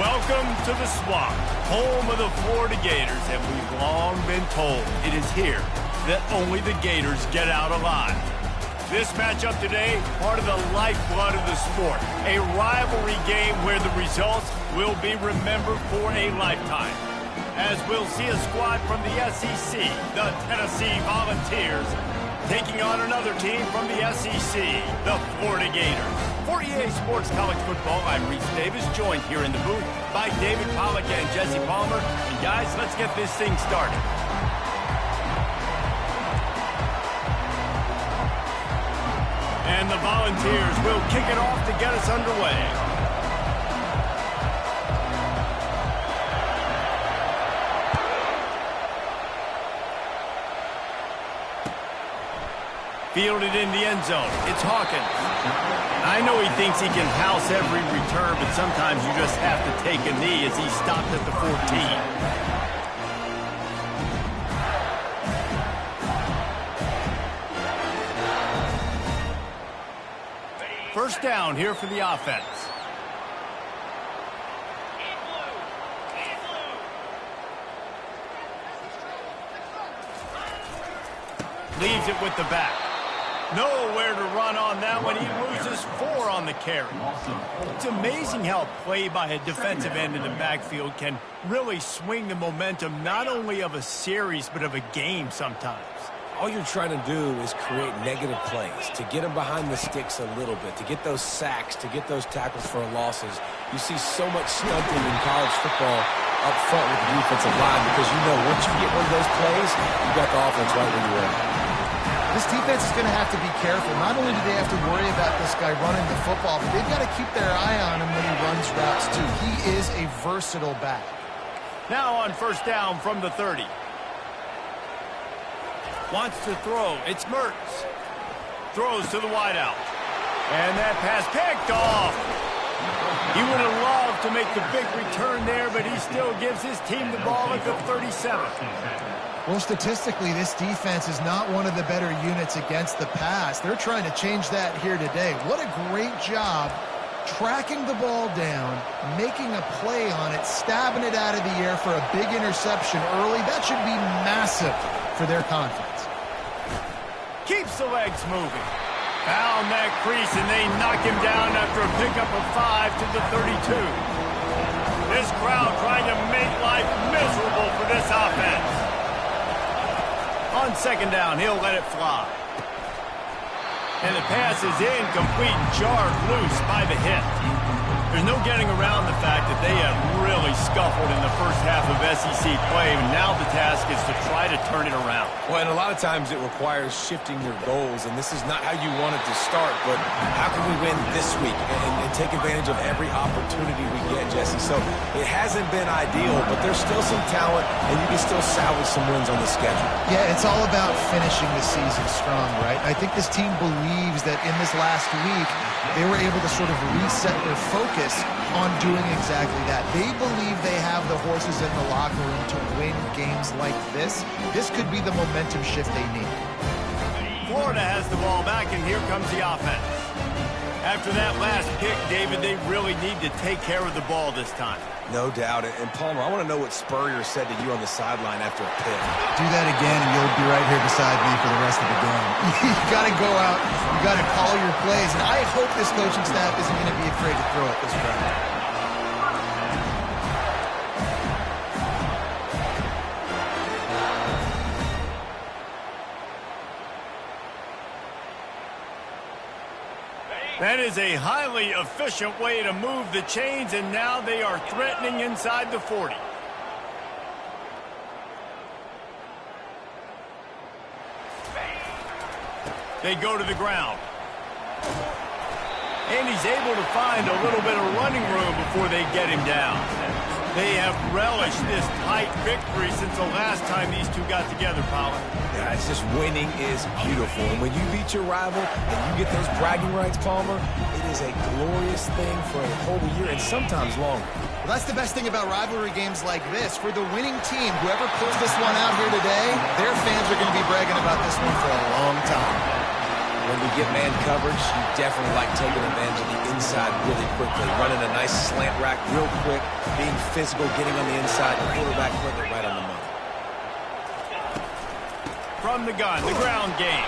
Welcome to the Swamp, home of the Florida Gators, and we've long been told it is here that only the Gators get out alive. This matchup today, part of the lifeblood of the sport, a rivalry game where the results will be remembered for a lifetime. As we'll see a squad from the SEC, the Tennessee Volunteers, taking on another team from the SEC, the Florida Gators. For EA Sports College Football, I'm Reese Davis, joined here in the booth by David Pollack and Jesse Palmer. And guys, let's get this thing started. And the Volunteers will kick it off to get us underway. Fielded in the end zone. It's Hawkins. I know he thinks he can house every return, but sometimes you just have to take a knee as he stopped at the 14. First down here for the offense. Leaves it with the back. Nowhere to run on that one. He loses 4 on the carry. It's amazing how a play by a defensive end in the backfield can really swing the momentum not only of a series but of a game sometimes. All you're trying to do is create negative plays, to get them behind the sticks a little bit, to get those sacks, to get those tackles for losses. You see so much stunting in college football up front with the defensive line because you know once you get one of those plays, you got the offense right where you are. This defense is going to have to be careful. Not only do they have to worry about this guy running the football, but they've got to keep their eye on him when he runs routes too. He is a versatile back. Now on first down from the 30. Wants to throw. It's Mertz. Throws to the wideout. And that pass picked off. He would have loved to make the big return there, but he still gives his team the ball at the 37. Well, statistically, this defense is not one of the better units against the pass. They're trying to change that here today. What a great job tracking the ball down, making a play on it, stabbing it out of the air for a big interception early. That should be massive for their confidence. Keeps the legs moving. Found that crease, and they knock him down after a pickup of 5 to the 32. This crowd trying to make life miserable for this offense. On second down, he'll let it fly. And the pass is incomplete and jarred loose by the hit. There's no getting around the fact that they have really scuffled in the first half of SEC play, and now the task is to try to turn it around. Well, and a lot of times it requires shifting your goals, and this is not how you want it to start, but how can we win this week and take advantage of every opportunity we get, Jesse? So it hasn't been ideal, but there's still some talent, and you can still salvage some wins on the schedule. Yeah, it's all about finishing the season strong, right? I think this team believes that in this last week, they were able to sort of reset their focus on doing exactly that. They believe they have the horses in the locker room to win games like this. This could be the momentum shift they need. Florida has the ball back, and here comes the offense. After that last pick, David, they really need to take care of the ball this time. No doubt. And Palmer, I want to know what Spurrier said to you on the sideline after a pick. Do that again, and you'll be right here beside me for the rest of the game. You got to go out. You got to call your plays. And I hope this coaching staff isn't going to be afraid to throw at this crowd. That is a highly efficient way to move the chains, and now they are threatening inside the 40. They go to the ground. And he's able to find a little bit of running room before they get him down. They have relished this tight victory since the last time these two got together, Pollard. Yeah, it's just winning is beautiful. And when you beat your rival and you get those bragging rights, Palmer, it is a glorious thing for a whole year and sometimes longer. Well, that's the best thing about rivalry games like this. For the winning team, whoever pulls this one out here today, their fans are going to be bragging about this one for a long time. When you get man coverage, you definitely like taking advantage of the inside really quickly. Running a nice slant rack real quick, being physical, getting on the inside, the quarterback putting it right on the money. From the gun, the ground game.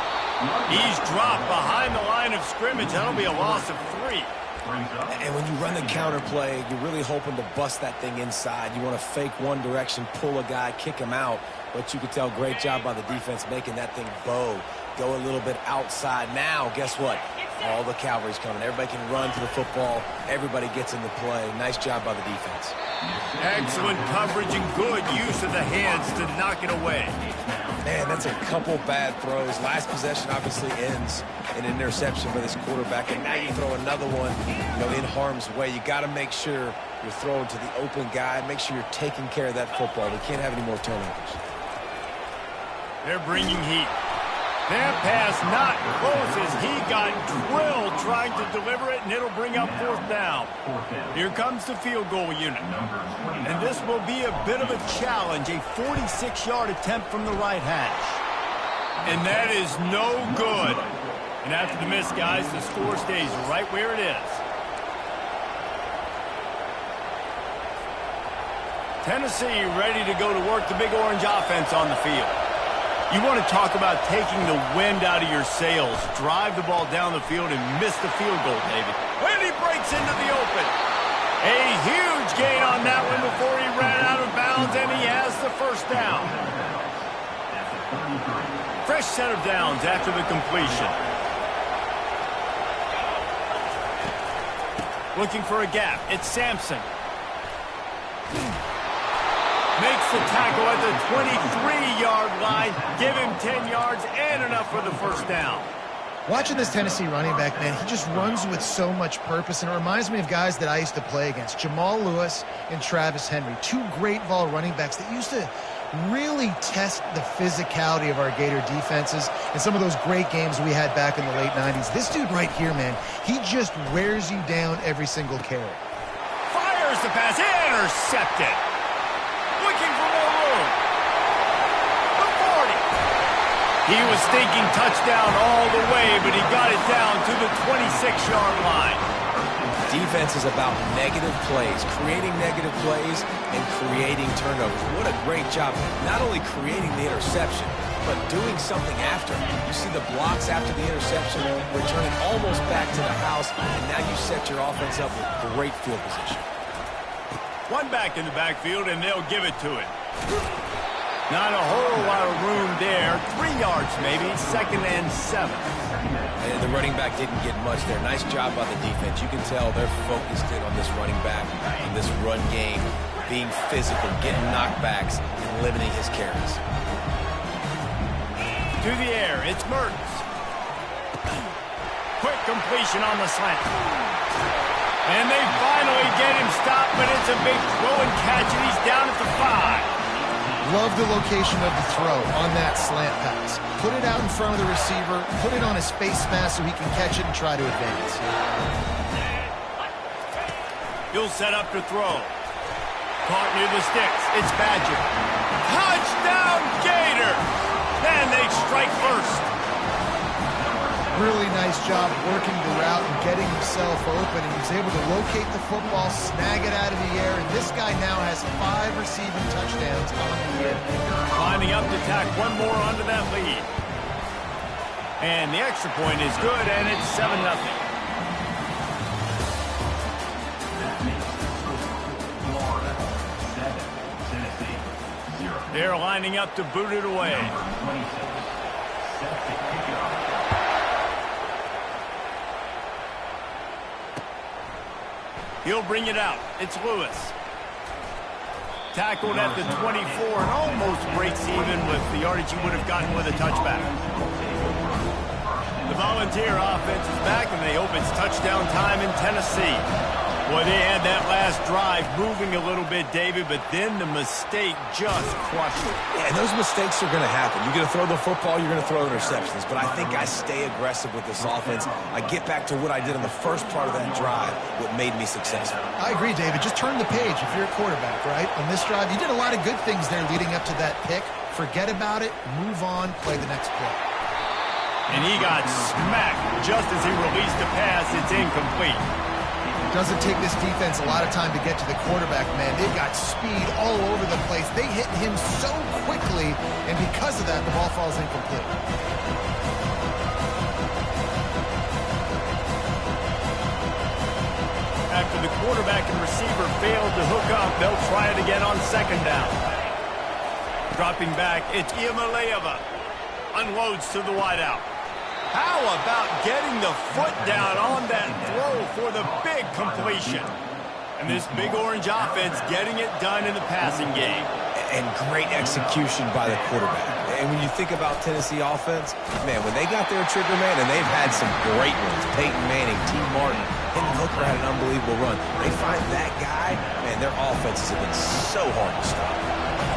He's dropped behind the line of scrimmage. That'll be a loss of 3. And when you run the counter play, you're really hoping to bust that thing inside. You want to fake one direction, pull a guy, kick him out. But you can tell, great job by the defense making that thing bow. Go a little bit outside. Now, guess what? All the cavalry's coming. Everybody can run to the football. Everybody gets into play. Nice job by the defense. Excellent coverage and good use of the hands to knock it away. Man, that's a couple bad throws. Last possession obviously ends in an interception for this quarterback, and now you throw another one, in harm's way. You got to make sure you're throwing to the open guy. Make sure you're taking care of that football. We can't have any more turnovers. They're bringing heat. That pass not close as he got drilled trying to deliver it, and it'll bring up 4th down. Here comes the field goal unit. And this will be a bit of a challenge, a 46-yard attempt from the right hash. And that is no good. And after the miss, guys, the score stays right where it is. Tennessee ready to go to work the Big Orange offense on the field. You want to talk about taking the wind out of your sails. Drive the ball down the field and miss the field goal, David. And he breaks into the open. A huge gain on that one before he ran out of bounds, and he has the 1st down. Fresh set of downs after the completion. Looking for a gap. It's Sampson. Makes the tackle at the 23-yard line. Give him 10 yards and enough for the 1st down. Watching this Tennessee running back, man, he just runs with so much purpose, and it reminds me of guys that I used to play against, Jamal Lewis and Travis Henry, 2 great vol running backs that used to really test the physicality of our Gator defenses and some of those great games we had back in the late 90s. This dude right here, man, he just wears you down every single carry. Fires the pass, intercepted. Looking for more room. The 40. He was thinking touchdown all the way, but he got it down to the 26-yard line. Defense is about negative plays, creating negative plays and creating turnovers. What a great job, not only creating the interception, but doing something after. You see the blocks after the interception, returning almost back to the house, and now you set your offense up with great field position. One back in the backfield, and they'll give it to him. Not a whole lot of room there. 3 yards maybe, 2nd and 7. And the running back didn't get much there. Nice job by the defense. You can tell they're focused in on this running back, on this run game, being physical, getting knockbacks, and limiting his carries. To the air, it's Mertens. Quick completion on the slant. And they finally get him stopped, but it's a big throw and catch, and he's down at the 5. Love the location of the throw on that slant pass. Put it out in front of the receiver, put it on his face mask so he can catch it and try to advance. He'll set up to throw. Caught near the sticks. It's Badger. Touchdown, Gator! And they strike first. Really nice job working the route and getting himself open, and he was able to locate the football, snag it out of the air, and this guy now has 5 receiving touchdowns on the year. Lining up to tack one more onto that lead. And the extra point is good, and it's 7-0. They're lining up to boot it away. He'll bring it out. It's Lewis. Tackled at the 24 and almost breaks even with the yardage he would have gotten with a touchback. The Volunteer offense is back, and they hope it's touchdown time in Tennessee. Boy, they had that last drive moving a little bit, David, but then the mistake just crushed it. Yeah, and those mistakes are going to happen. You're going to throw the football, you're going to throw interceptions. But I think I stay aggressive with this offense. I get back to what I did in the first part of that drive, what made me successful. I agree, David. Just turn the page if you're a quarterback, right? On this drive, you did a lot of good things there leading up to that pick. Forget about it, move on, play the next play. And he got smacked just as he released the pass. It's incomplete. Doesn't take this defense a lot of time to get to the quarterback, man. They've got speed all over the place. They hit him so quickly, and because of that, the ball falls incomplete. After the quarterback and receiver failed to hook up, they'll try it again on second down. Dropping back, it's Iamaleava. Unloads to the wideout. How about getting the foot down on that throw for the big completion? And this big orange offense getting it done in the passing game. And great execution by the quarterback. And when you think about Tennessee offense, man, when they got their trigger man, and they've had some great ones, Peyton Manning, T. Martin, Hendon Hooker had an unbelievable run. They find that guy, man, their offenses have been so hard to stop.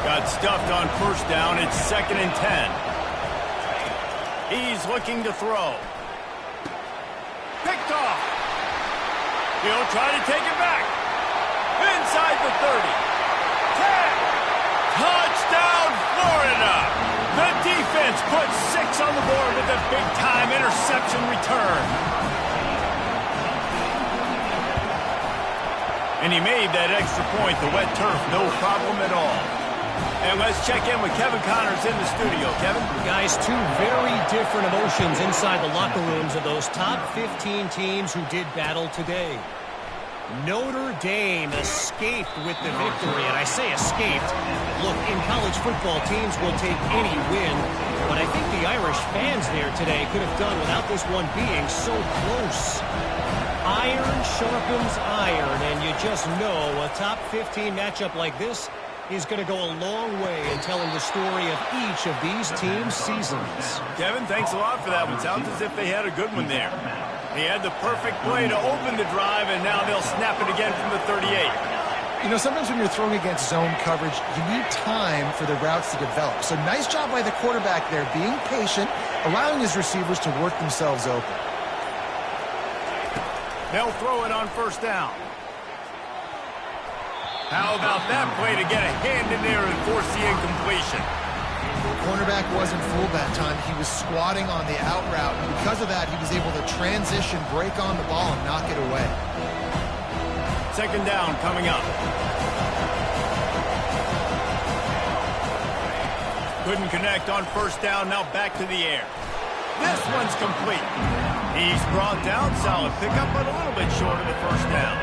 Got stuffed on first down. It's 2nd and 10. He's looking to throw. Picked off. He'll try to take it back. Inside the 30. 10. Touchdown, Florida. The defense puts 6 on the board with a big-time interception return. And he made that extra point. The wet turf, no problem at all. And let's check in with Kevin Connors in the studio. Kevin? Guys, two very different emotions inside the locker rooms of those top 15 teams who did battle today. Notre Dame escaped with the victory, and I say escaped. Look, in college football, teams will take any win, but I think the Irish fans there today could have done without this one being so close. Iron sharpens iron, and you just know a top 15 matchup like this is going to go a long way in telling the story of each of these teams' seasons. Kevin, thanks a lot for that one. Sounds as if they had a good one there. They had the perfect play to open the drive, and now they'll snap it again from the 38. You know, sometimes when you're throwing against zone coverage, you need time for the routes to develop. So nice job by the quarterback there, being patient, allowing his receivers to work themselves open. They'll throw it on first down. How about that play to get a hand in there and force the incompletion? The cornerback wasn't fooled that time. He was squatting on the out route, and because of that, he was able to transition, break on the ball, and knock it away. Second down coming up. Couldn't connect on first down, now back to the air. This one's complete. He's brought down, solid pickup, but a little bit short of the first down.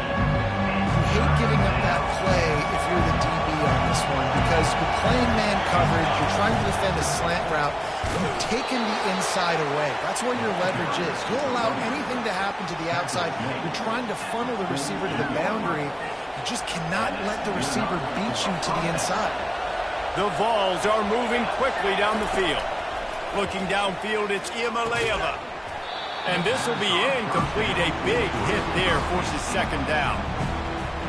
You hate giving up that play if you're the DB on this one, because you're playing man coverage, you're trying to defend a slant route, you've taken the inside away. That's where your leverage is. You'll allow anything to happen to the outside. You're trying to funnel the receiver to the boundary. You just cannot let the receiver beat you to the inside. The Vols are moving quickly down the field. Looking downfield, it's Iamaleava. And this will be incomplete. A big hit there forces second down.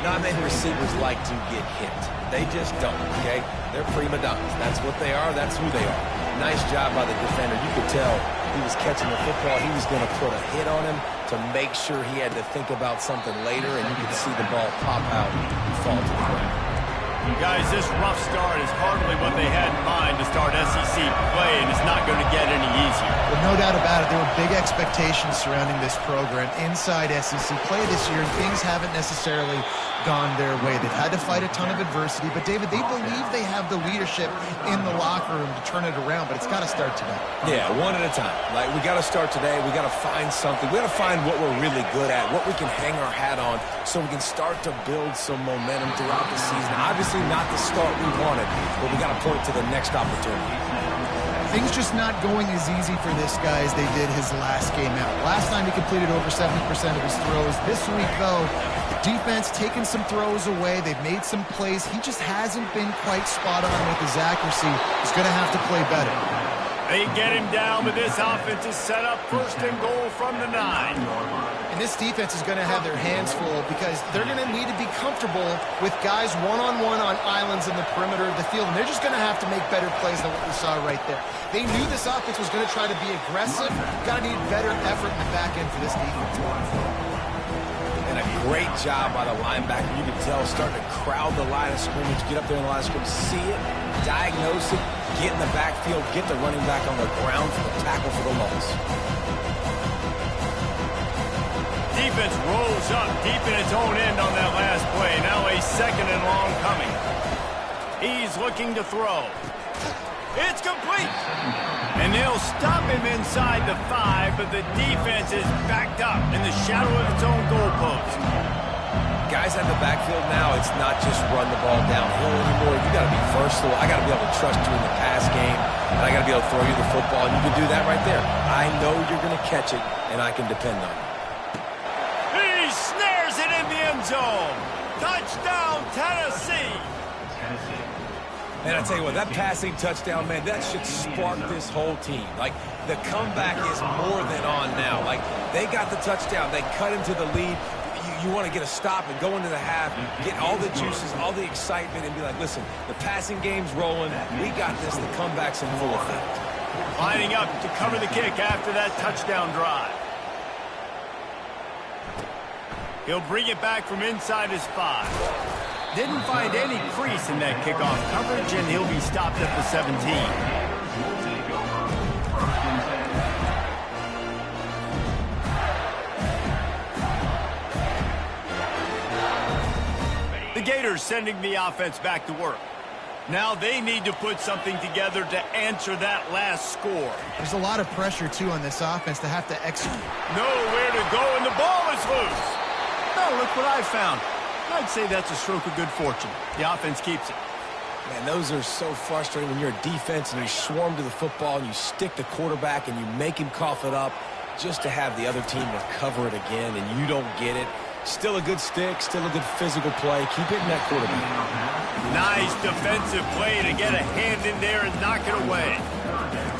Not many receivers like to get hit. They just don't, okay? They're prima donnas. That's what they are. That's who they are. Nice job by the defender. You could tell he was catching the football. He was going to put a hit on him to make sure he had to think about something later, and you could see the ball pop out and fall to the ground. Guys, this rough start is hardly what they had in mind to start SEC play, and it's not going to get any easier. Well, no doubt about it. There were big expectations surrounding this program inside SEC play this year, and things haven't necessarily gone their way. They've had to fight a ton of adversity, but David, they believe they have the leadership in the locker room to turn it around, but it's got to start today. Yeah, one at a time. Like, we got to start today. We got to find something. We got to find what we're really good at, what we can hang our hat on, so we can start to build some momentum throughout the season. Obviously not the start we wanted, but we got to point to the next opportunity. Things just not going as easy for this guy as they did his last game out. Last time he completed over 70% of his throws. This week, though, the defense taking some throws away. They've made some plays. He just hasn't been quite spot on with his accuracy. He's going to have to play better. They get him down, but this offense is set up first and goal from the 9. And this defense is going to have their hands full because they're going to need to be comfortable with guys one-on-one on islands in the perimeter of the field. And they're just going to have to make better plays than what we saw right there. They knew this offense was going to try to be aggressive. Got to need better effort in the back end for this defense. And a Great job by the linebacker. You can tell starting to crowd the line of scrimmage, get up there in the line of scrimmage, see it, diagnose it, get in the backfield, get the running back on the ground for the tackle for the loss. Defense rolls up deep in its own end on that last play. Now a 2nd and long coming. He's looking to throw. It's complete. And they'll stop him inside the 5, but the defense is backed up in the shadow of its own goalpost. Guys at the backfield now, it's not just run the ball downhill anymore. You got to be versatile. I got to be able to trust you in the pass game, and I got to be able to throw you the football, and you can do that right there. I know you're going to catch it, and I can depend on you. He snares it in the end zone. Touchdown, Tennessee. Man, I tell you what, that passing touchdown, man, that should spark this whole team. Like, the comeback is more than on now. Like, they got the touchdown. They cut into the lead. You want to get a stop and go into the half, get all the juices, all the excitement, and be like, listen, the passing game's rolling. We got this. The comeback's in full effect. Lining up to cover the kick after that touchdown drive. He'll bring it back from inside his 5. Didn't find any crease in that kickoff coverage, and he'll be stopped at the 17. The Gators sending the offense back to work. Now they need to put something together to answer that last score. There's a lot of pressure, too, on this offense to have to execute. Nowhere to go, and the ball is loose. Oh, look what I found. I'd say that's a stroke of good fortune. The offense keeps it. Man, those are so frustrating when you're a defense and you swarm to the football and you stick the quarterback and you make him cough it up just to have the other team recover it again and you don't get it. Still a good stick, still a good physical play. Keep hitting that quarterback. Nice defensive play to get a hand in there and knock it away.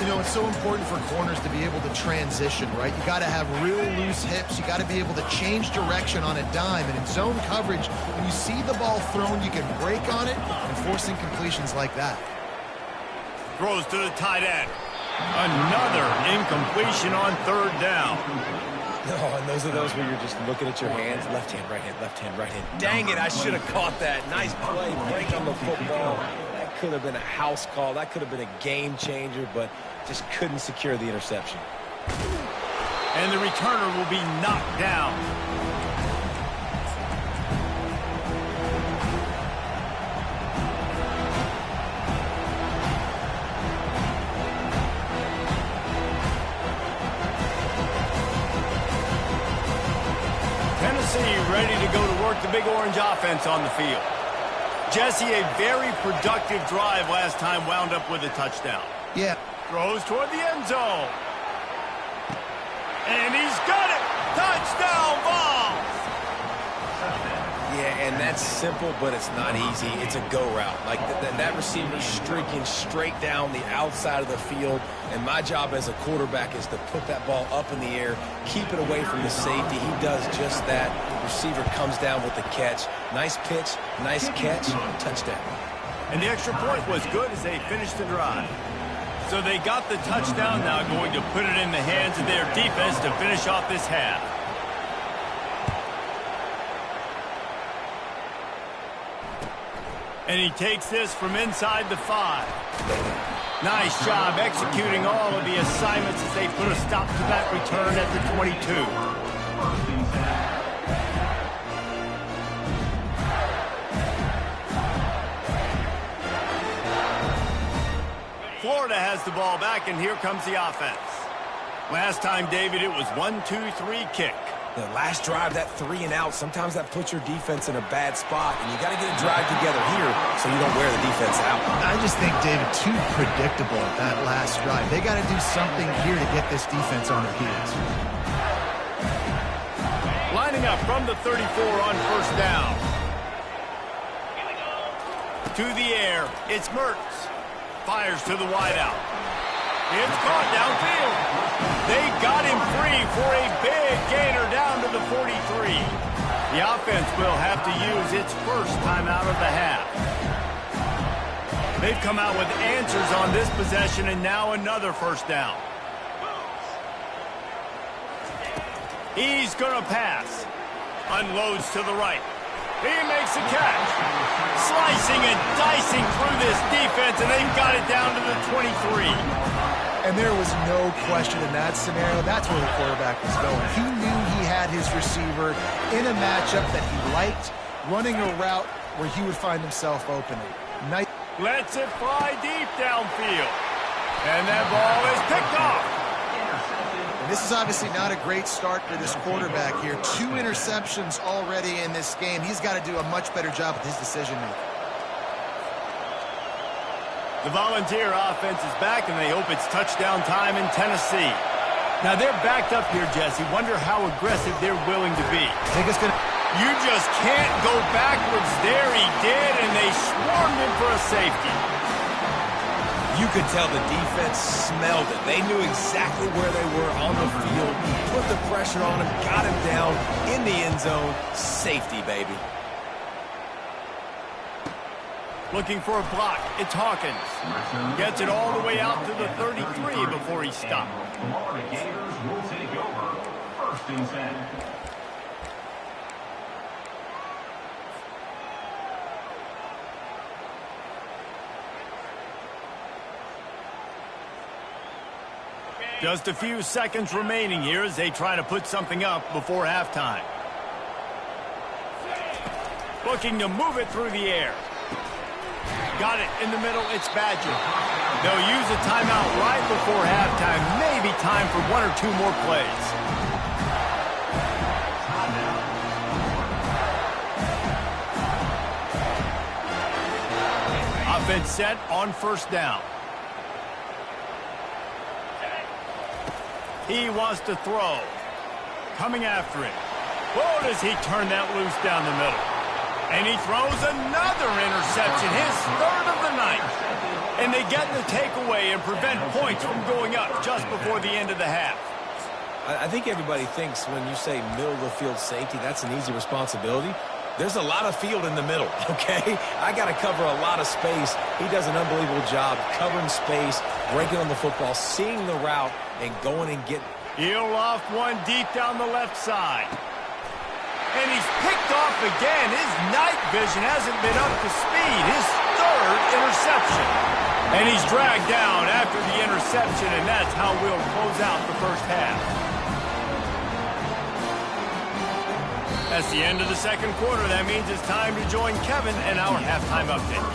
You know, it's so important for corners to be able to transition, right? You got to have real loose hips. You got to be able to change direction on a dime. And in zone coverage, when you see the ball thrown, you can break on it and force incompletions like that. Throws to the tight end. Another incompletion on 3rd down. No, and those are those where you're just looking at your hands. Left hand, right hand, left hand, right hand. Dang it, I should have caught that. Nice play, break on the football. That could have been a house call. That could have been a game changer, but just couldn't secure the interception. And the returner will be knocked down. Tennessee ready to go to work the Big Orange offense on the field. Jesse, a very productive drive last time, wound up with a touchdown. Yeah. Throws toward the end zone. And he's got it! Touchdown ball! Yeah, and that's simple, but it's not easy. It's a go route. Like, that receiver's streaking straight down the outside of the field, and my job as a quarterback is to put that ball up in the air, keep it away from the safety. He does just that. Receiver comes down with the catch. Nice pitch, nice catch, touchdown. And the extra point was good as they finished the drive. So they got the touchdown, now going to put it in the hands of their defense to finish off this half. And he takes this from inside the 5. Nice job executing all of the assignments as they put a stop to that return at the 22. Florida has the ball back, and here comes the offense. Last time, David, it was 1-2-3 kick. The last drive, that 3 and out, sometimes that puts your defense in a bad spot, and you got to get a drive together here so you don't wear the defense out. I just think, David, too predictable at that last drive. They got to do something here to get this defense on their heels. Lining up from the 34 on 1st down. To the air, it's Mertz. Fires to the wideout. It's caught downfield. They got him free for a big gainer down to the 43. The offense will have to use its first timeout of the half. They've come out with answers on this possession, and now another 1st down. He's going to pass. Unloads to the right. He makes a catch. Slicing and dicing through this defense, and they've got it down to the 23. And there was no question in that scenario. That's where the quarterback was going. He knew he had his receiver in a matchup that he liked, running a route where he would find himself opening. Nice. Lets it fly deep downfield. And that ball is picked off. And this is obviously not a great start for this quarterback here. 2 interceptions already in this game. He's got to do a much better job with his decision-making. The Volunteer offense is back, and they hope it's touchdown time in Tennessee. Now, they're backed up here, Jesse. Wonder how aggressive they're willing to be. I think it's going to... You just can't go backwards there. He did, and they swarmed him for a safety. You could tell the defense smelled it. They knew exactly where they were on the field, put the pressure on him, got him down in the end zone. Safety, baby. Looking for a block. It's Hawkins. Gets it all the way out to the 33 before he stopped. Florida Gators will take over. 1st and 10. Just a few seconds remaining here as they try to put something up before halftime. Looking to move it through the air. Got it in the middle. It's Badger. They'll use a timeout right before halftime. Maybe time for 1 or 2 more plays. Offense set on 1st down. He wants to throw. Coming after him. Whoa, does he turn that loose down the middle. And he throws another interception, his 3rd of the night. And they get the takeaway and prevent points from going up just before the end of the half. I think everybody thinks when you say middle of the field safety, that's an easy responsibility. There's a lot of field in the middle, okay? I got to cover a lot of space. He does an unbelievable job covering space, breaking on the football, seeing the route, and going and getting. He'll loft one deep down the left side. And he's picked off again. His night vision hasn't been up to speed. His 3rd interception. And he's dragged down after the interception, and that's how we'll close out the 1st half. That's the end of the 2nd quarter. That means it's time to join Kevin and our halftime update.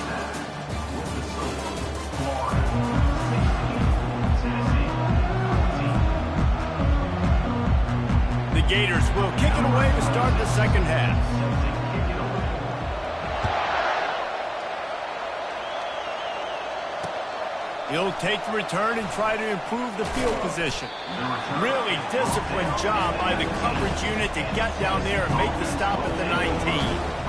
The Gators will kick it away to start the 2nd half. He'll take the return and try to improve the field position. Really disciplined job by the coverage unit to get down there and make the stop at the 19.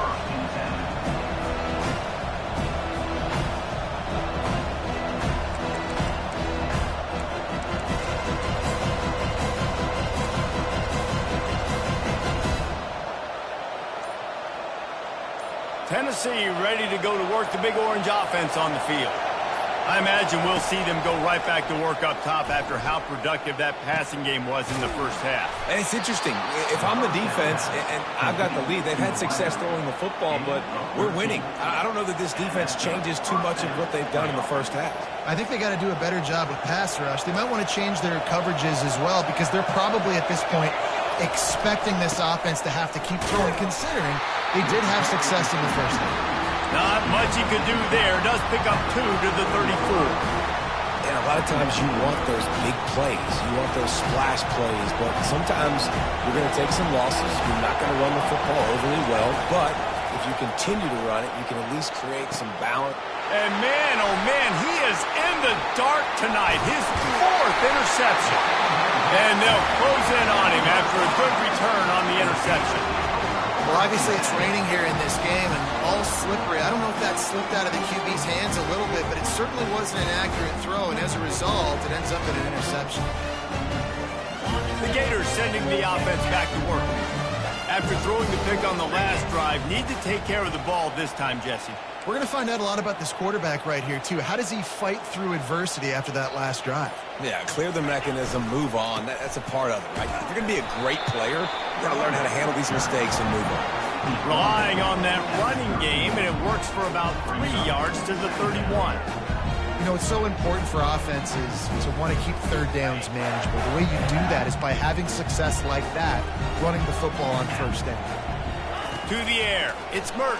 Tennessee ready to go to work the Big Orange offense on the field. I imagine we'll see them go right back to work up top after how productive that passing game was in the 1st half. And it's interesting. If I'm the defense and I've got the lead, they've had success throwing the football, but we're winning. I don't know that this defense changes too much of what they've done in the 1st half. I think they got to do a better job with pass rush. They might want to change their coverages as well because they're probably at this point expecting this offense to have to keep throwing, considering they did have success in the 1st half. Not much he could do there. Does pick up 2 to the 34. And a lot of times you want those big plays. You want those splash plays. But sometimes you're going to take some losses. You're not going to run the football overly well. But if you continue to run it, you can at least create some balance. And man, oh man, he is in the dark tonight. His 4th interception. And they'll close in on him after a good return on the interception. Well, obviously it's raining here in this game and all slippery. I don't know if that slipped out of the QB's hands a little bit, but it certainly wasn't an accurate throw, and as a result, it ends up in an interception. The Gators sending the offense back to work. After throwing the pick on the last drive, need to take care of the ball this time, Jesse. We're going to find out a lot about this quarterback right here, too. How does he fight through adversity after that last drive? Yeah, clear the mechanism, move on. That's a part of it, right? If you're going to be a great player, you got to learn how to handle these mistakes and move on. Relying on that running game, and it works for about 3 yards to the 31. You know, it's so important for offenses to want to keep third downs manageable. The way you do that is by having success like that, running the football on first down. To the air, it's Mertz.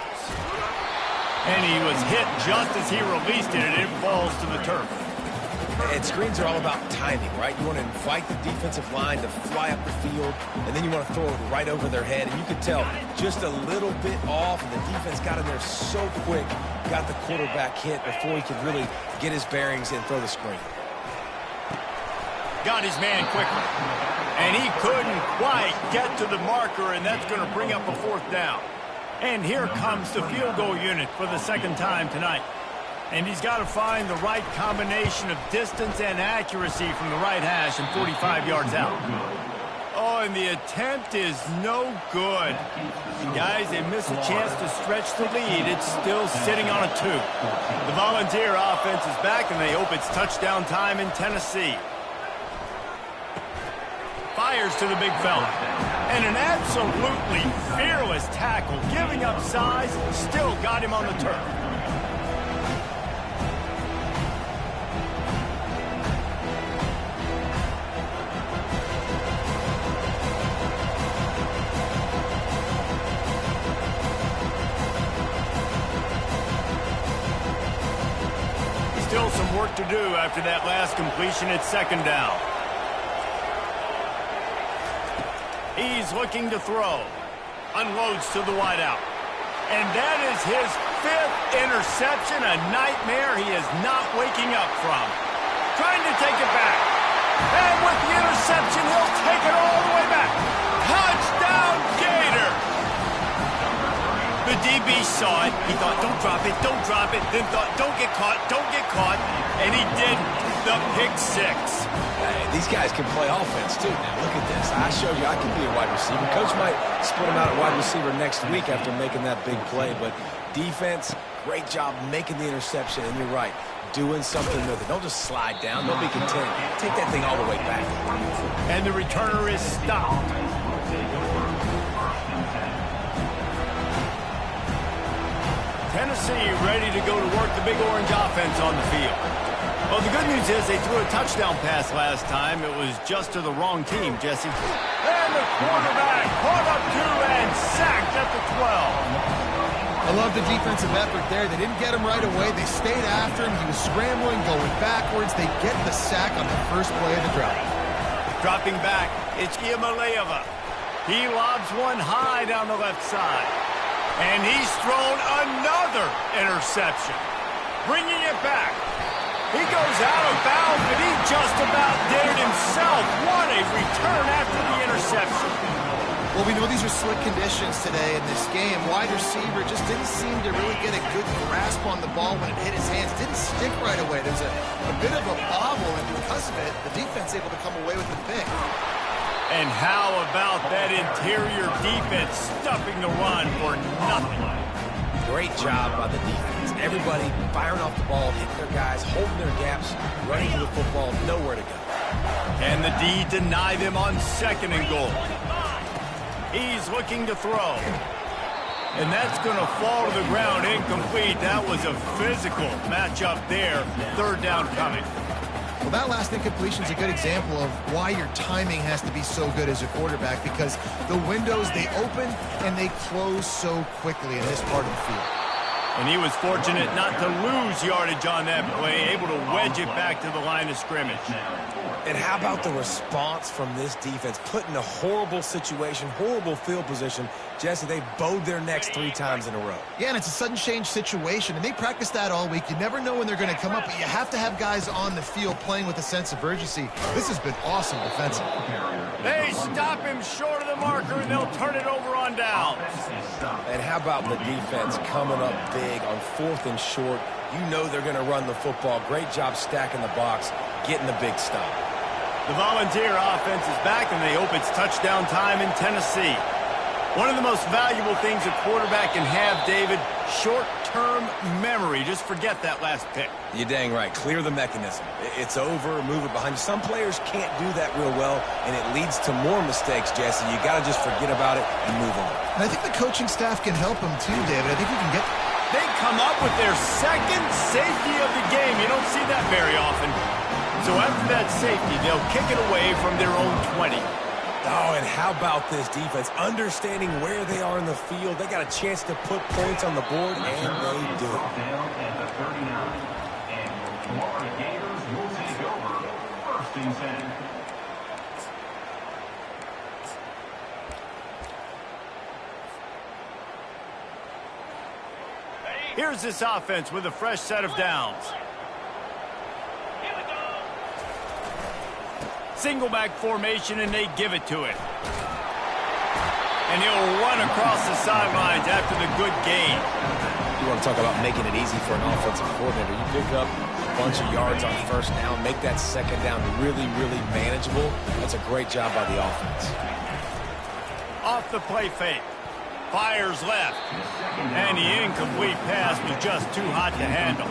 And he was hit just as he released it, and it falls to the turf. And screens are all about timing, right? You want to invite the defensive line to fly up the field, and then you want to throw it right over their head. And you could tell just a little bit off, and the defense got in there so quick, got the quarterback hit before he could really get his bearings and throw the screen. Got his man quickly. And he couldn't quite get to the marker, and that's going to bring up a 4th down. And here comes the field goal unit for the 2nd time tonight. And he's got to find the right combination of distance and accuracy from the right hash and 45 yards out. Oh, and the attempt is no good. And guys, they miss a chance to stretch the lead. It's still sitting on a 2. The Volunteer offense is back, and they hope it's touchdown time in Tennessee. Fires to the big fella. And an absolutely fearless tackle, giving up size, still got him on the turf. Still some work to do after that last completion at 2nd down. He's looking to throw. Unloads to the wideout. And that is his 5th interception, a nightmare he is not waking up from. Trying to take it back. And with the interception, he'll take it all the way back. Touchdown, Gator! The DB saw it. He thought, don't drop it, don't drop it. Then thought, don't get caught, don't get caught. And he did the pick 6. Hey, these guys can play offense, too. Now, look at this. I showed you I can be a wide receiver. Coach might split him out at wide receiver next week after making that big play. But defense, great job making the interception. And you're right, doing something with it. Don't just slide down. Don't be content. Take that thing all the way back. And the returner is stopped. Tennessee ready to go to work the Big Orange offense on the field. Well, the good news is they threw a touchdown pass last time. It was just to the wrong team, Jesse. And the quarterback caught up 2 and sacked at the 12. I love the defensive effort there. They didn't get him right away. They stayed after him. He was scrambling, going backwards. They get the sack on the first play of the drive. Dropping back, it's Iamaleava. He lobs one high down the left side. And he's thrown another interception. Bringing it back. He goes out of bounds, but he just about did it himself. What a return after the interception. Well, we know these are slick conditions today in this game. Wide receiver just didn't seem to really get a good grasp on the ball when it hit his hands. Didn't stick right away. There's a bit of a bobble, and because of it, the defense able to come away with the pick. And how about that interior defense stuffing the run for nothing? Great job by the defense. Everybody firing off the ball, hitting their guys, holding their gaps, running to the football, nowhere to go. And the D deny them on 2nd and goal. He's looking to throw. And that's going to fall to the ground incomplete. That was a physical matchup there. 3rd down coming. Well, that last incompletion is a good example of why your timing has to be so good as a quarterback, because the windows, they open and they close so quickly in this part of the field. And he was fortunate not to lose yardage on that play, able to wedge it back to the line of scrimmage. And how about the response from this defense? Put in a horrible situation, horrible field position. Jesse, they bowed their necks 3 times in a row. Yeah, and it's a sudden change situation, and they practice that all week. You never know when they're going to come up, but you have to have guys on the field playing with a sense of urgency. This has been awesome defensively. They stop him short of the marker, and they'll turn it over on downs. And how about the defense coming up big on 4th and short? You know they're going to run the football. Great job stacking the box, getting the big stop. The Volunteer offense is back, and they hope it's touchdown time in Tennessee. One of the most valuable things a quarterback can have, David, short-term memory. Just forget that last pick. You're dang right. Clear the mechanism. It's over, move it behind you. Some players can't do that real well, and it leads to more mistakes, Jesse. You got to just forget about it and move on. And I think the coaching staff can help him too, David. I think you can get... They come up with their second safety of the game. You don't see that very often. So after that safety, they'll kick it away from their own 20. Oh, and how about this defense? Understanding where they are in the field. They got a chance to put points on the board, and they do. Down at the 39. And your Florida Gators will take over 1st and 10. Here's this offense with a fresh set of downs. Single back formation, and they give it to it. And he'll run across the sidelines after the good gain. You want to talk about making it easy for an offensive coordinator. You pick up a bunch of yards on first down, make that second down really, really manageable. That's a great job by the offense. Off the play fake. Fires left. And the incomplete pass was just too hot to handle.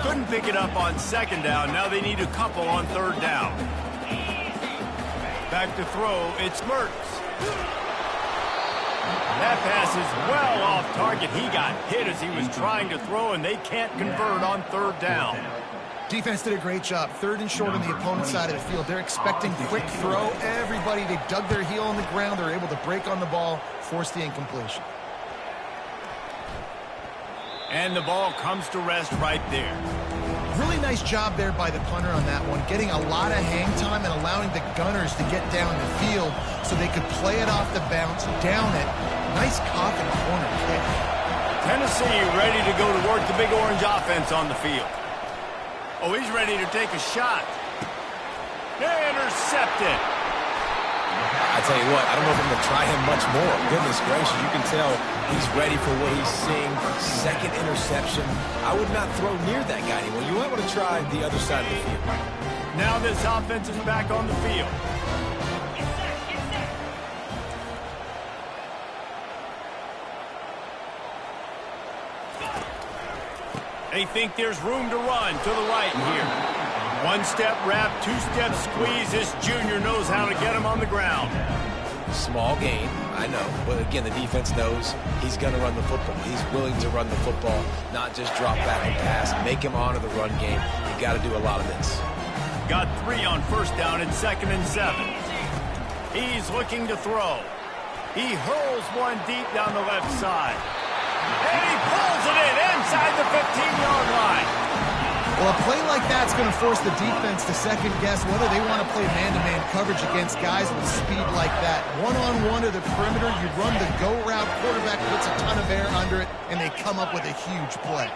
Couldn't pick it up on second down. Now they need a couple on third down. Back to throw. It's Mertz. That pass is well off target. He got hit as he was trying to throw, and they can't convert on third down. Defense did a great job. 3rd and short on the opponent's side of the field. They're expecting quick throw. Everybody, they dug their heel on the ground. They're able to break on the ball, force the incompletion. And the ball comes to rest right there. Really nice job there by the punter on that one, getting a lot of hang time and allowing the Gunners to get down the field so they could play it off the bounce, down it. Nice coffin corner kick. Tennessee ready to go to work the Big Orange offense on the field. Oh, he's ready to take a shot. Intercepted. I tell you what, I don't know if I'm going to try him much more. Goodness gracious, you can tell he's ready for what he's seeing. Second interception. I would not throw near that guy anymore. You might want to try the other side of the field. Now this offense is back on the field. They think there's room to run to the right here. One-step wrap, two-step squeeze. This junior knows how to get him on the ground. Small gain, I know. But again, the defense knows he's going to run the football. He's willing to run the football, not just drop back and pass. Make him honor the run game. You got to do a lot of this. Got 3 on first down and 2nd and 7. He's looking to throw. He hurls one deep down the left side. And he pulls it in inside the 15-yard line. Well, a play like that's going to force the defense to second-guess whether they want to play man-to-man coverage against guys with speed like that. One-on-one to the perimeter, you run the go route, quarterback puts a ton of air under it, and they come up with a huge play.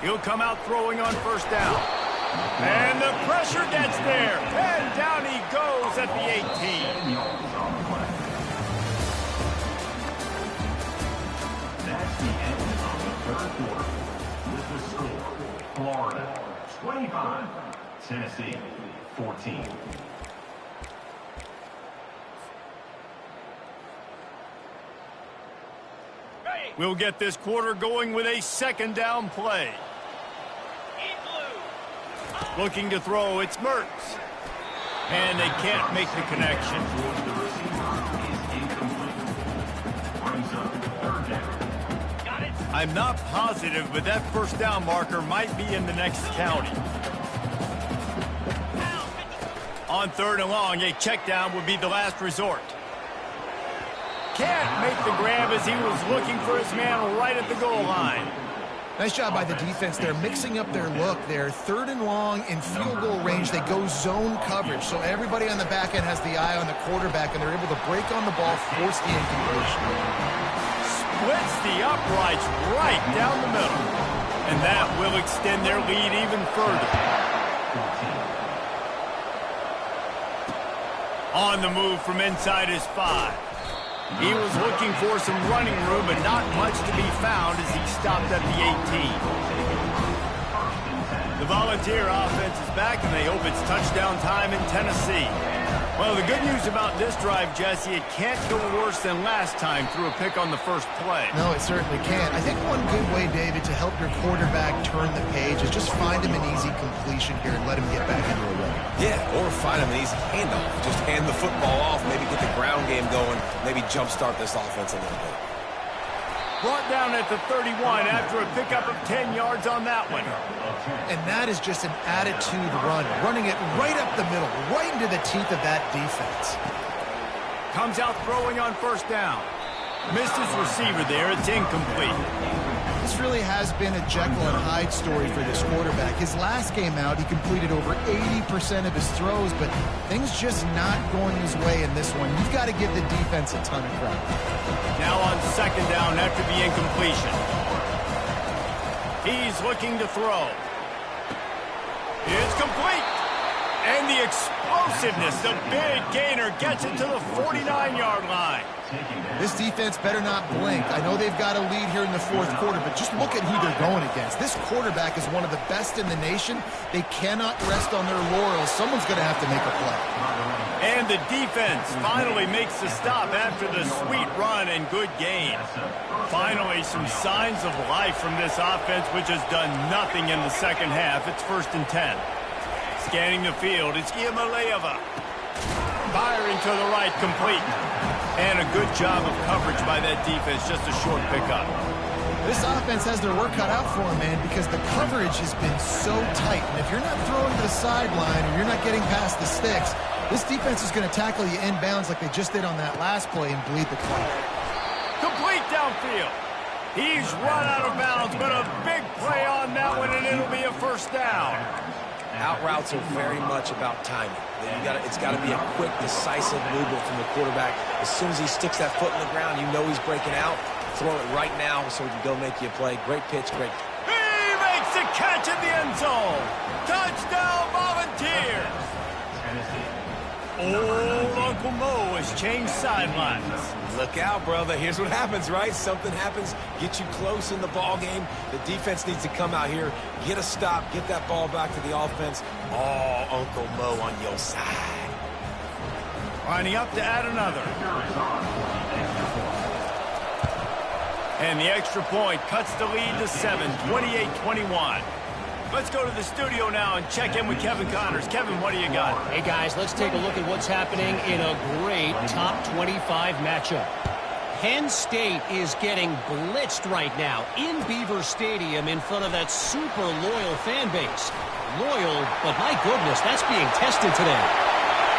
He'll come out throwing on first down. And the pressure gets there. And down he goes at the 18. That's the end of the 3rd quarter. With the score, Florida 25, Tennessee 14. We'll get this quarter going with a 2nd down play. Looking to throw, it's Mertz. And they can't make the connection. The receiver is incomplete. Brings up 3rd down. I'm not positive, but that first down marker might be in the next county. On 3rd and long, a check down would be the last resort. Can't make the grab as he was looking for his man right at the goal line. Nice job by the defense. They're mixing up their look. They're 3rd and long in field goal range. They go zone coverage. So everybody on the back end has the eye on the quarterback, and they're able to break on the ball, force the incompletion. Splits the uprights right down the middle. And that will extend their lead even further. On the move from inside his 5. He was looking for some running room, but not much to be found as he stopped at the 18. The Volunteer offense is back, and they hope it's touchdown time in Tennessee. Well, the good news about this drive, Jesse, it can't go worse than last time through a pick on the first play. No, it certainly can't. I think one good way, David, to help your quarterback turn the page is just find him an easy completion here and let him get back into a rhythm. Yeah, or find him an easy handoff. Just hand the football off, maybe get the ground game going, maybe jumpstart this offense a little bit. Brought down at the 31 after a pickup of 10 yards on that one. And that is just an attitude run, running it right up the middle, right into the teeth of that defense. Comes out throwing on first down. Missed his receiver there. It's incomplete. This really has been a Jekyll and Hyde story for this quarterback. His last game out, he completed over 80% of his throws, but things just not going his way in this one. You've got to give the defense a ton of credit. Now on second down after the incompletion. He's looking to throw. It's complete. And the explosiveness, the big gainer gets it to the 49-yard line. This defense better not blink. I know they've got a lead here in the fourth quarter, but just look at who they're going against. This quarterback is one of the best in the nation. They cannot rest on their laurels. Someone's going to have to make a play. And the defense finally makes the stop after the sweet run and good gain. Finally, some signs of life from this offense, which has done nothing in the second half. It's 1st and 10. Scanning the field, it's Iamaleava. Firing to the right, complete. And a good job of coverage by that defense, just a short pickup. This offense has their work cut out for them, man, because the coverage has been so tight. And if you're not throwing to the sideline or you're not getting past the sticks, this defense is going to tackle you inbounds like they just did on that last play and bleed the clock. Complete downfield. He's run out of bounds, but a big play on that one, and it'll be a first down. Out routes are very much about timing. It's got to be a quick, decisive movement from the quarterback. As soon as he sticks that foot in the ground, you know he's breaking out. Throw it right now so he can go make you a play. Great pitch, great. He makes the catch in the end zone. Touchdown, Volunteers. Old Uncle Mo has changed sidelines. Look out, brother. Here's what happens, right? Something happens, get you close in the ball game. The defense needs to come out here, get a stop, get that ball back to the offense. Oh, Uncle Mo on your side. Lining up to add another. And the extra point cuts the lead to 7, 28-21. Let's go to the studio now and check in with Kevin Connors. Kevin, what do you got? Hey, guys, let's take a look at what's happening in a great top 25 matchup. Penn State is getting blitzed right now in Beaver Stadium in front of that super loyal fan base. Loyal, but my goodness, that's being tested today.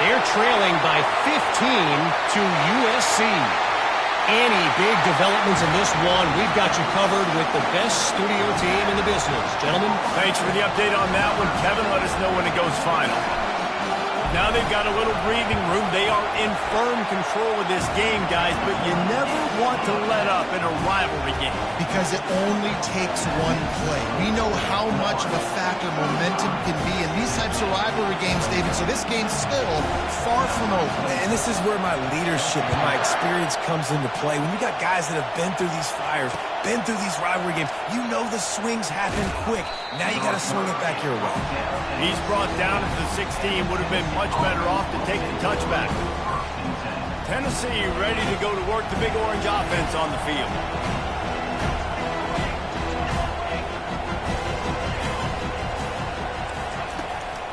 They're trailing by 15 to USC. Any big developments in this one, we've got you covered with the best studio team in the business. Gentlemen. Thanks for the update on that one. Kevin, let us know when it goes final. Now they've got a little breathing room. They are in firm control of this game, guys, but you never want to let up in a rivalry game. Because it only takes one play. We know how much of a factor momentum can be in these types of rivalry games, David, so this game's still far from over. And this is where my leadership and my experience comes into play. When you got guys that have been through these fires, been through these rivalry games, you know the swings happen quick. Now you got to swing it back your way. He's brought down at the 16, would have been much better off to take the touchback. Tennessee ready to go to work the Big Orange offense on the field.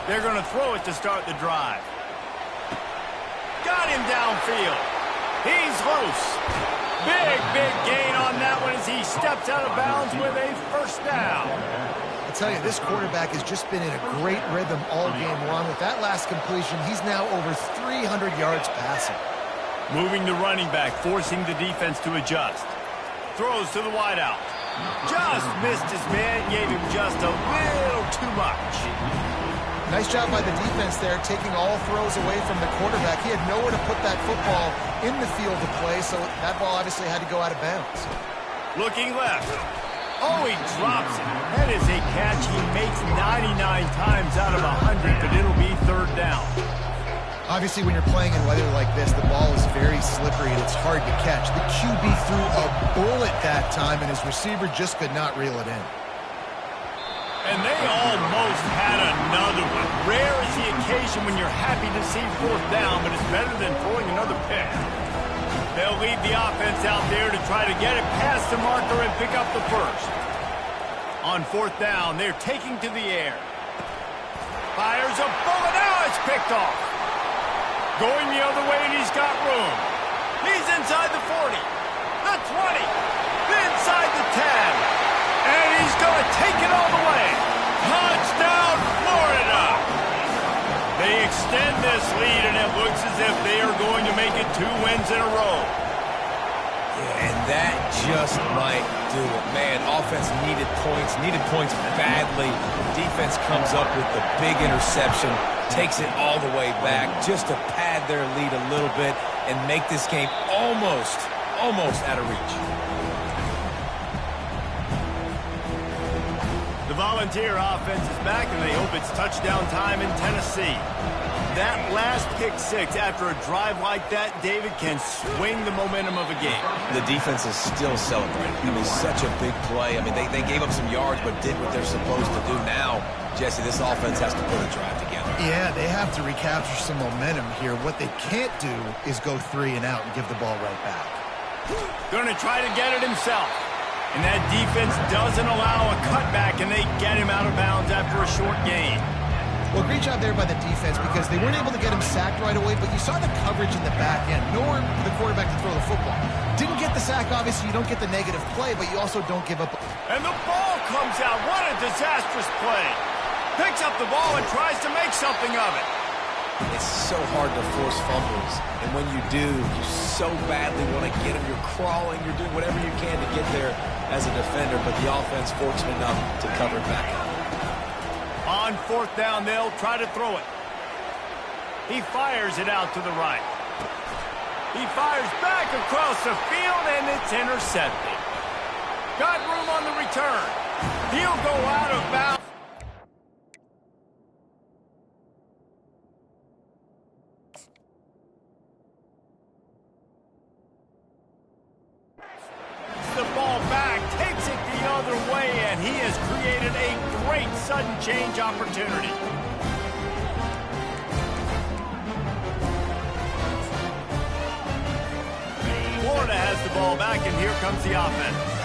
They're going to throw it to start the drive. Got him downfield. He's loose. Big gain on that one as he steps out of bounds with a first down. I tell you, this quarterback has just been in a great rhythm all game long. With that last completion, he's now over 300 yards passing. Moving the running back, forcing the defense to adjust. Throws to the wideout. Just missed his man, gave him just a little too much. Nice job by the defense there, taking all throws away from the quarterback. He had nowhere to put that football in the field to play, so that ball obviously had to go out of bounds. Looking left. Oh, he drops it. That is a catch he makes 99 times out of 100, but it'll be third down. Obviously, when you're playing in weather like this, the ball is very slippery and it's hard to catch. The QB threw a bullet that time, and his receiver just could not reel it in. And they almost just had another one. Rare is the occasion when you're happy to see fourth down, but it's better than throwing another pick. They'll leave the offense out there to try to get it past the marker and pick up the first. On fourth down, they're taking to the air. Fires a bullet. Now it's picked off. Going the other way, and he's got room. He's inside the 40, the 20, inside the 10. And he's going to take it all the way. Touchdown, Florida! They extend this lead, and it looks as if they are going to make it 2 wins in a row. Yeah, and that just might do it. Man, offense needed points badly. Defense comes up with the big interception, takes it all the way back just to pad their lead a little bit and make this game almost out of reach. The Volunteer offense is back, and they hope it's touchdown time in Tennessee. That last pick six after a drive like that, David, can swing the momentum of a game. The defense is still celebrating. I mean, such a big play. I mean, they gave up some yards but did what they're supposed to do. Now, Jesse, this offense has to put a drive together. Yeah, they have to recapture some momentum here. What they can't do is go 3 and out and give the ball right back. Going to try to get it himself. And that defense doesn't allow a cutback, and they get him out of bounds after a short gain. Well, great job there by the defense because they weren't able to get him sacked right away, but you saw the coverage in the back end. Nowhere for the quarterback to throw the football. Didn't get the sack, obviously. You don't get the negative play, but you also don't give up. And the ball comes out. What a disastrous play. Picks up the ball and tries to make something of it. It's so hard to force fumbles, and when you do, you so badly want to get them. You're crawling, you're doing whatever you can to get there as a defender, but the offense fortunate enough to cover it back up. On fourth down, they'll try to throw it. He fires it out to the right. He fires back across the field, and it's intercepted. Got room on the return. He'll go out of bounds. The ball back, takes it the other way, and he has created a great sudden change opportunity. Florida has the ball back, and here comes the offense.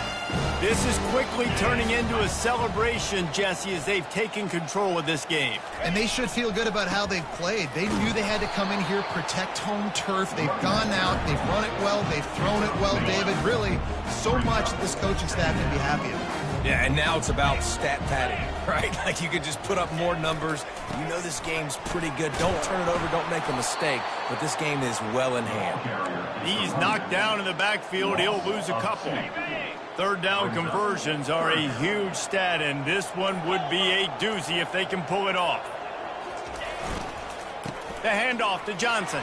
This is quickly turning into a celebration, Jesse, as they've taken control of this game. And they should feel good about how they've played. They knew they had to come in here, protect home turf. They've gone out, they've run it well, they've thrown it well, David. Really, so much that this coaching staff can be happy about. Yeah, and now it's about stat padding, right? Like you could just put up more numbers. You know this game's pretty good. Don't turn it over, don't make a mistake. But this game is well in hand. He's knocked down in the backfield. He'll lose a couple. Third down conversions are a huge stat, and this one would be a doozy if they can pull it off. The handoff to Johnson.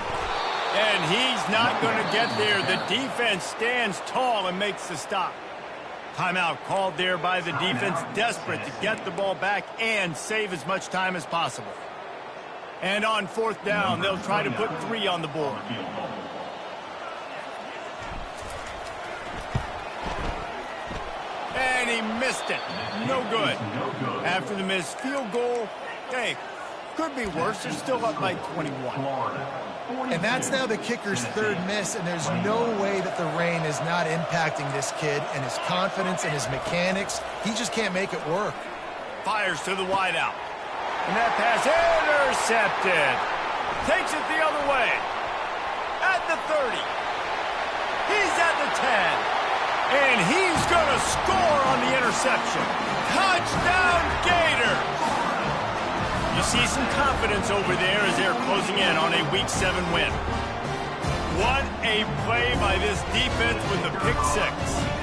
And he's not going to get there. The defense stands tall and makes the stop. Timeout called there by the defense, desperate to get the ball back and save as much time as possible. And on fourth down, they'll try to put 3 on the board. And he missed it. No good. After the missed field goal, hey, could be worse. They're still up by 21. And that's now the kicker's 3rd miss, and there's no way that the rain is not impacting this kid and his confidence and his mechanics. He just can't make it work. Fires to the wideout. And that pass intercepted. Takes it the other way. At the 30. He's at the 10. And he's going to score on the interception. Touchdown, Gators! You see some confidence over there as they're closing in on a Week 7 win. What a play by this defense with the pick 6.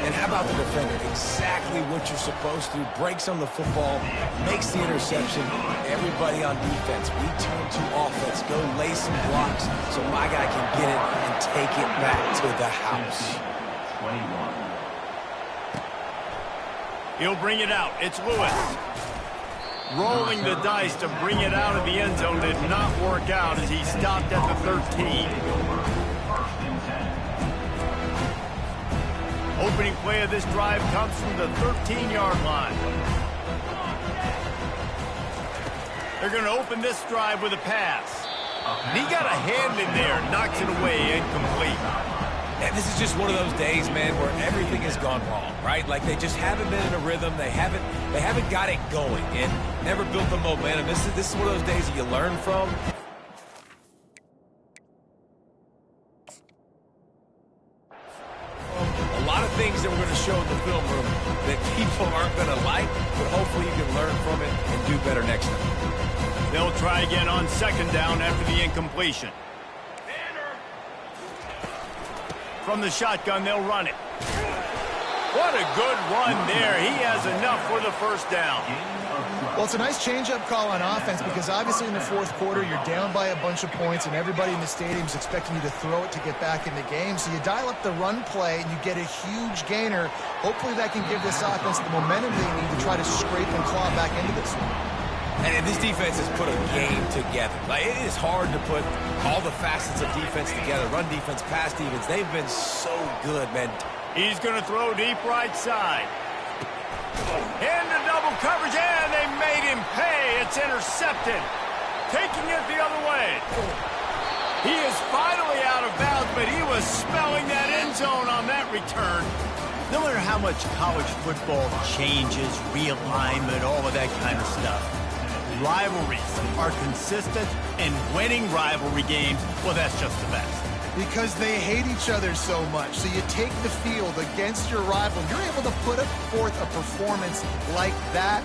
And how about the defender? Exactly what you're supposed to. Breaks on the football, makes the interception. Everybody on defense, we turn to offense. Go lay some blocks so my guy can get it and take it back to the house. 21. He'll bring it out. It's Lewis. Rolling the dice to bring it out of the end zone did not work out as he stopped at the 13. Opening play of this drive comes from the 13-yard line. They're going to open this drive with a pass. And he got a hand in there, knocks it away, incomplete. And this is just one of those days, man, where everything has gone wrong, right? Like they just haven't been in a rhythm. They haven't got it going and never built the momentum. This is one of those days that you learn from. A lot of things that we're going to show in the film room that people aren't going to like, but hopefully you can learn from it and do better next time. They'll try again on second down after the incompletion. From the shotgun, they'll run it. What a good run there. He has enough for the first down. Well, it's a nice change-up call on offense because obviously in the fourth quarter, you're down by a bunch of points and everybody in the stadium is expecting you to throw it to get back in the game. So you dial up the run play and you get a huge gainer. Hopefully that can give this offense the momentum they need to try to scrape and claw back into this one. And this defense has put a game together. Like, it is hard to put all the facets of defense together. Run defense, pass defense. They've been so good, man. He's going to throw deep right side. Into double coverage, and they made him pay. It's intercepted. Taking it the other way. He is finally out of bounds, but he was smelling that end zone on that return. No matter how much college football changes, realignment, all of that kind of stuff, rivalries are consistent, and winning rivalry games, well, that's just the best. Because they hate each other so much. So you take the field against your rival. You're able to put forth a performance like that.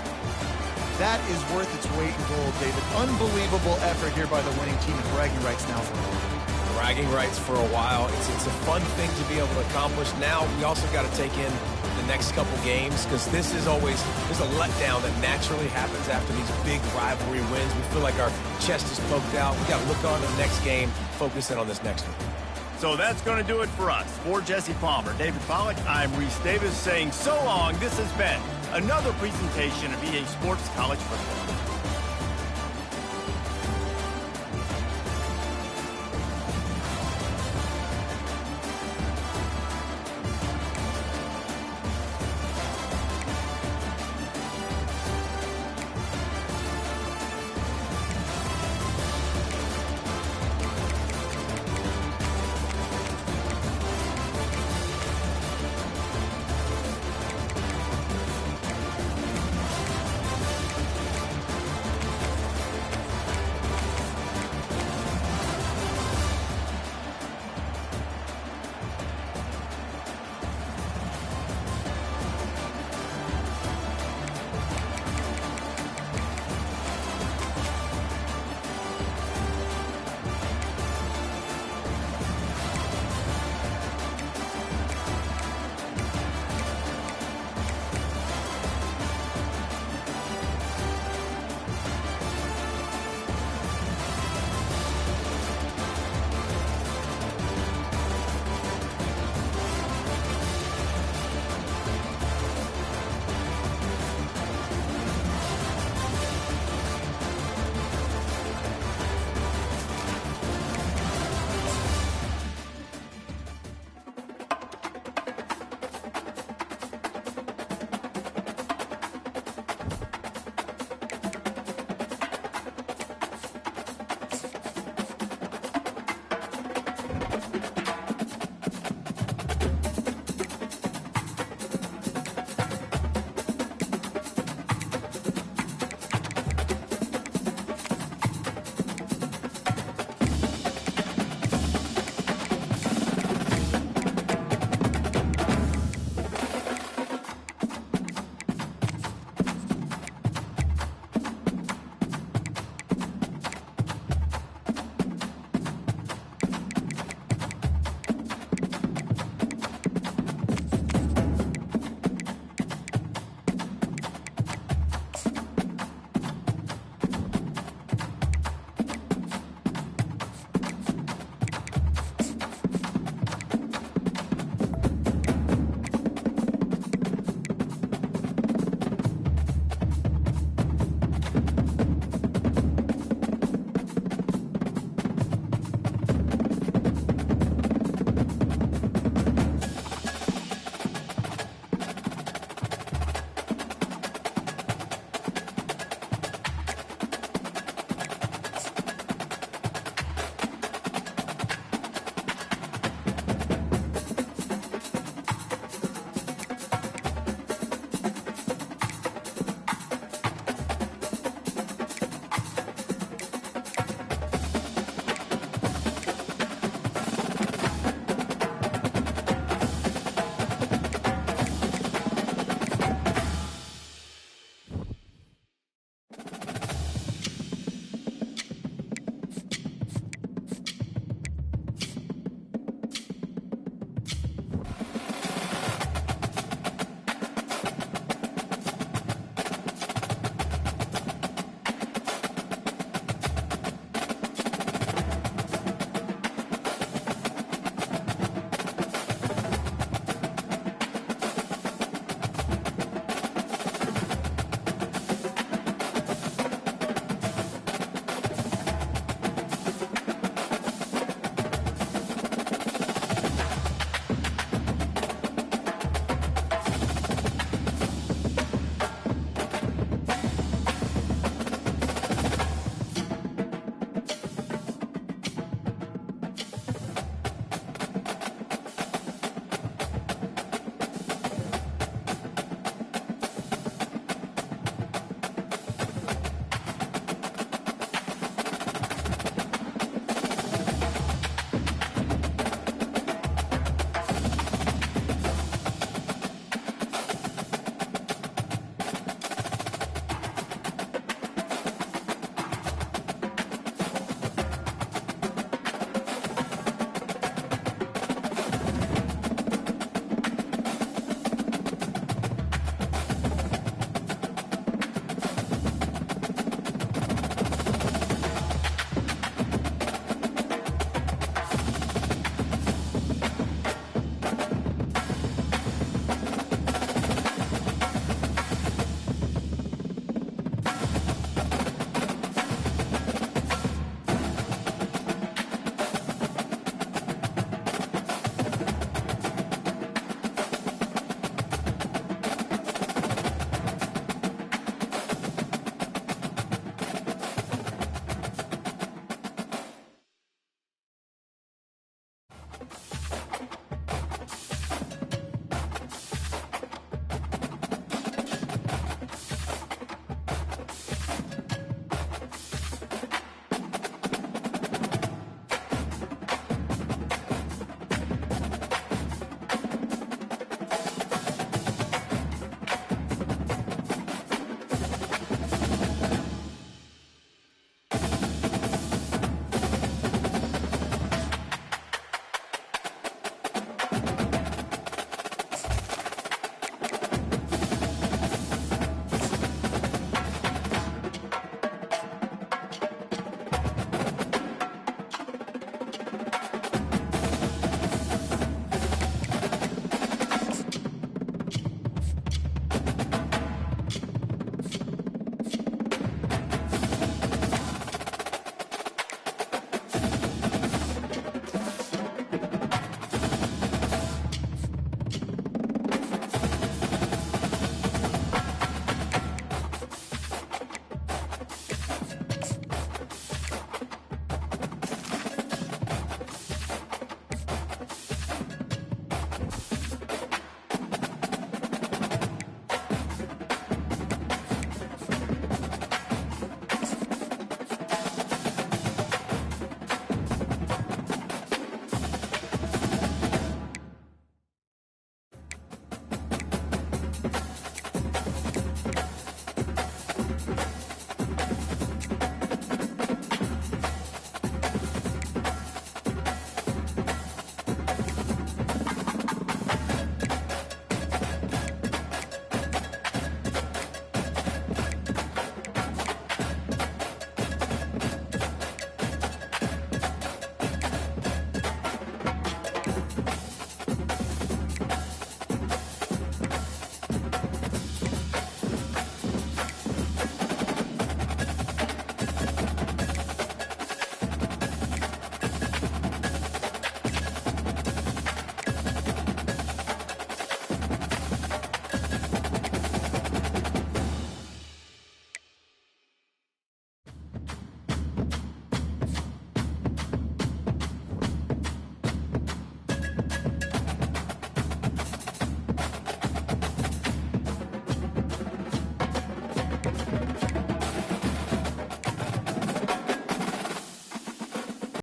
That is worth its weight in gold, David. Unbelievable effort here by the winning team, and bragging rights now for a while. Bragging rights for a while. It's a fun thing to be able to accomplish. Now we also got to take in the next couple games because there's a letdown that naturally happens after these big rivalry wins. We feel like our chest is poked out. We got to look on to the next game, focus in on this next one. So that's going to do it for us. For Jesse Palmer, David Pollack, I'm Reese Davis saying so long. This has been another presentation of EA Sports College Football.